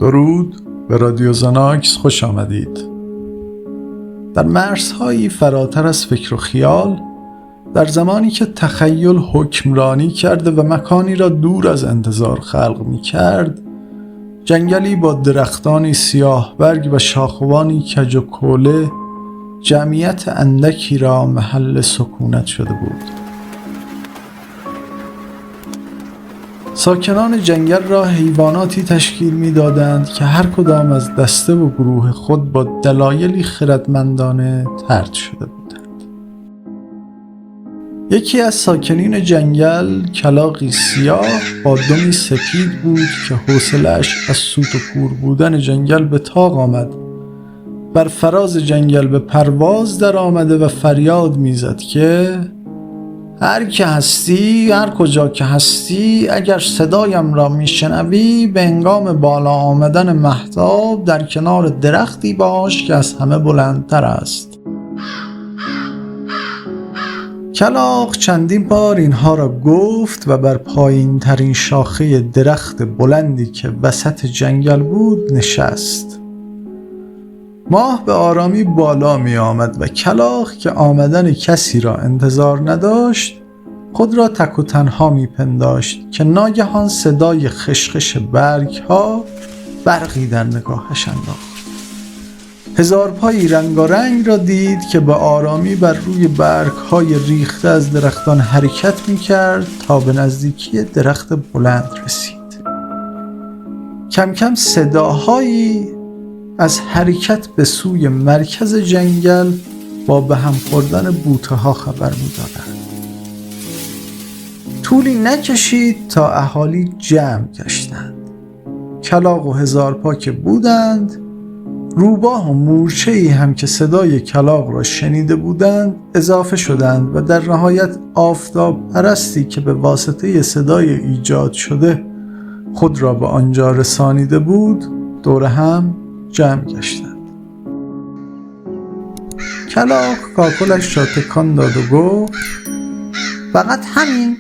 درود به رادیو زاناکس، خوش آمدید. در مرزهایی فراتر از فکر و خیال، در زمانی که تخیل حکمرانی کرده و مکانی را دور از انتظار خلق می کرد، جنگلی با درختانی سیاه برگ و شاخوانی کج و کوله جمعیت اندکی را محل سکونت شده بود. ساکنان جنگل را حیواناتی تشکیل می‌دادند که هر کدام از دسته و گروه خود با دلایلی خردمندانه طرد شده بودند. یکی از ساکنین جنگل کلاغی سیاه با دمی سپید بود که حوصله‌اش از سوت و کور بودن جنگل به طاق آمد. بر فراز جنگل به پرواز در آمده و فریاد می‌زد که هر که هستی، هر کجا که هستی، اگر صدایم را میشنوی به هنگام بالا آمدن مهتاب در کنار درختی باش که از همه بلندتر است. کلاغ چندین بار اینها را گفت و بر پایین ترین شاخه درخت بلندی که وسط جنگل بود نشست. ماه به آرامی بالا می آمد و کلاغ که آمدن کسی را انتظار نداشت خود را تک و تنها می پنداشت که ناگهان صدای خشخش برگ ها برقی در نگاهش انداخت. هزار پایی رنگارنگ را دید که به آرامی بر روی برگ های ریخته از درختان حرکت می کرد تا به نزدیکی درخت بلند رسید. کم کم صداهایی از حرکت به سوی مرکز جنگل با به هم خوردن بوته ها خبر می دادند. طولی نکشید تا اهالی جمع گشتند. کلاغ و هزارپا که بودند، روباه و مورچه‌ای هم که صدای کلاغ را شنیده بودند اضافه شدند و در نهایت آفتاب پرستی که به واسطه صدای ایجاد شده خود را به آنجا رسانیده بود دور هم جمع گشتند. کلاغ کاکلش را تکان داد و گفت فقط همین؟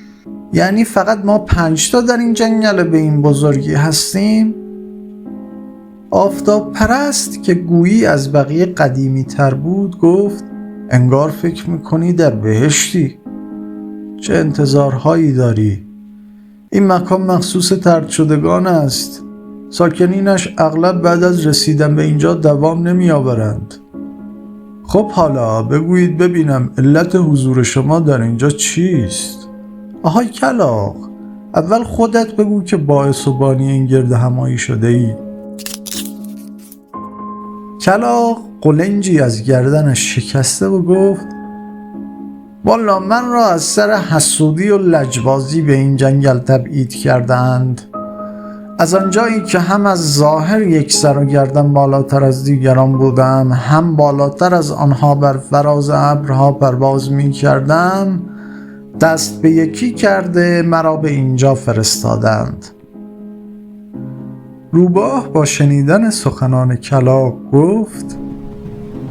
یعنی فقط ما 5 تا در این جنگل به این بزرگی هستیم؟ آفتاب پرست که گویی از بقیه قدیمی تر بود گفت انگار فکر میکنی در بهشتی. چه انتظارهایی داری؟ این مکان مخصوص طرد شدگان است. ساکنینش اغلب بعد از رسیدن به اینجا دوام نمی آورند. خب حالا بگویید ببینم علت حضور شما در اینجا چیست؟ آهای کلاغ، اول خودت بگو که باعث و بانی این گرد همایی شده ای. کلاغ قلنجی از گردنش شکسته و گفت والا من را از سر حسودی و لجبازی به این جنگل تبعید کردند. از آنجایی که هم از ظاهر یک سر و گردن بالاتر از دیگران بودم، هم بالاتر از آنها بر فراز ابرها پرواز می کردم، دست به یکی کرده مرا به اینجا فرستادند. روباه با شنیدن سخنان کلاغ گفت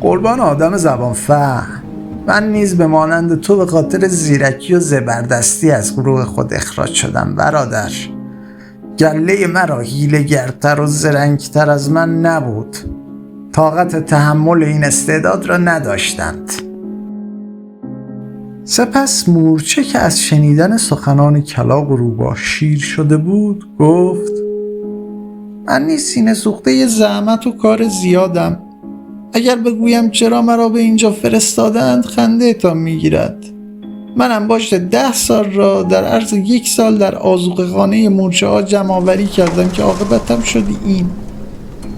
قربان آدم زبان فهم، من نیز به مانند تو به خاطر زیرکی و زبردستی از گروه خود اخراج شدم برادر. گله مرا حیله‌گرتر و زرنگتر از من نبود. طاقت تحمل این استعداد را نداشتند. سپس مورچه که از شنیدن سخنان کلاغ و روباه شیر شده بود گفت من نیز سینه سوخته زحمت و کار زیادم. اگر بگویم چرا مرا به اینجا فرستادند خنده تا میگیرد. من انباشت 10 سال را در عرض 1 سال در آذوقه خانه مورچه ها جمع آوری کردم که عاقبتم شدی این.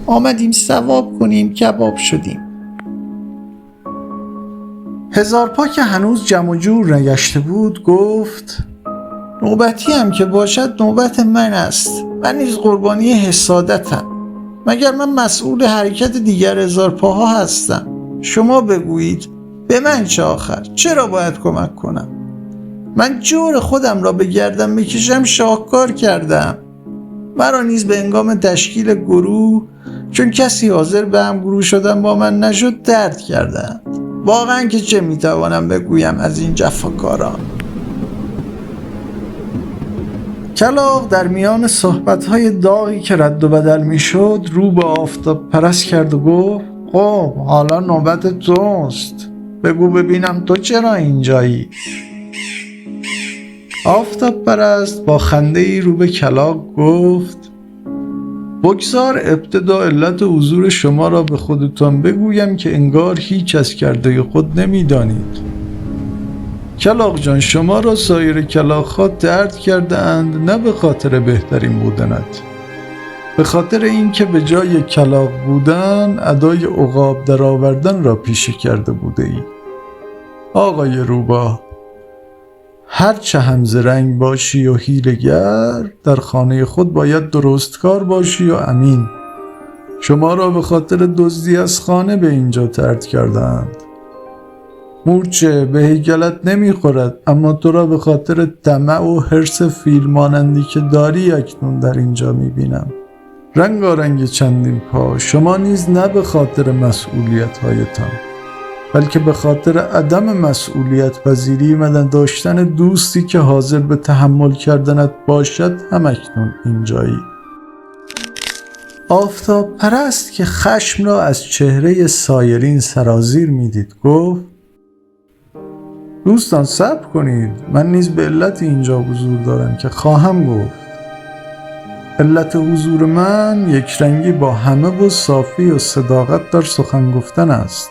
آمدیم ثواب کنیم کباب شدیم. هزارپا که هنوز جمع و جور نگشته بود گفت نوبتی هم که باشد نوبت من است. من نیز قربانی حسادتم. مگر من مسئول حرکت دیگر هزارپاها هستم؟ شما بگویید به من چه آخر؟ چرا باید کمک کنم؟ من جور خودم را به گردن بکشم شاهکار کردم. مرا نیز به هنگام تشکیل گروه چون کسی حاضر به هم گروه شدن با من نشد طرد کردند. واقعا که چه میتوانم بگویم از این جفاکاران؟ کلاغ در میان صحبت‌های داغی که رد و بدل می‌شد رو به آفتاب پرست کرد و گفت خب حالا نوبت توست، بگو ببینم تو چرا اینجایی؟ آفتاب پرست با خنده‌ای رو به کلاغ گفت بگذار ابتدا علت حضور شما را به خودتان بگویم که انگار هیچ از کرده خود نمی‌دانید. کلاغ جان، شما را سایر کلاغ‌ها طرد کرده اند نه به خاطر بهترین بودنت، به خاطر اینکه به جای کلاغ بودن ادای عقاب در آوردن را پیشه کرده بوده ای. آقای روباه، هرچه هم زرنگ باشی و حیله‌گر، در خانه خود باید درستکار باشی و امین. شما را به خاطر دزدی از خانه به اینجا طرد کردند. مورچه به هیکلت نمیخورد، اما تو را به خاطر طمع و حرص فیل مانندی که داری اکنون در اینجا میبینم. رنگارنگ چندین پا، شما نیز نه به خاطر مسئولیت هایتان بلکه به خاطر عدم مسئولیت پذیری و داشتن دوستی که حاضر به تحمل کردنت باشد هم اکنون اینجایی. آفتاب پرست که خشم را از چهره سایرین سرازیر میدید گفت دوستان صبر کنید، من نیز به علت اینجا حضور دارم که خواهم گفت. علت حضور من یکرنگی با همه و صافی و صداقت در سخن گفتن است.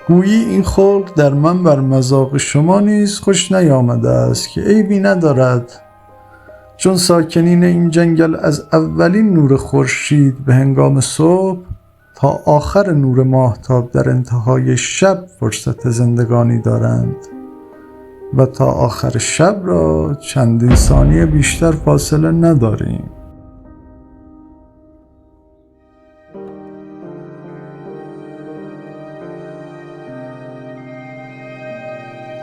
گویی این خلق در من بر مذاق شما نیز خوش نیامده است که عیبی ندارد، چون ساکنین این جنگل از اولین نور خورشید به هنگام صبح تا آخر نور ماهتاب در انتهای شب فرصت زندگانی دارند و تا آخر شب را چندین ثانیه بیشتر فاصله نداریم.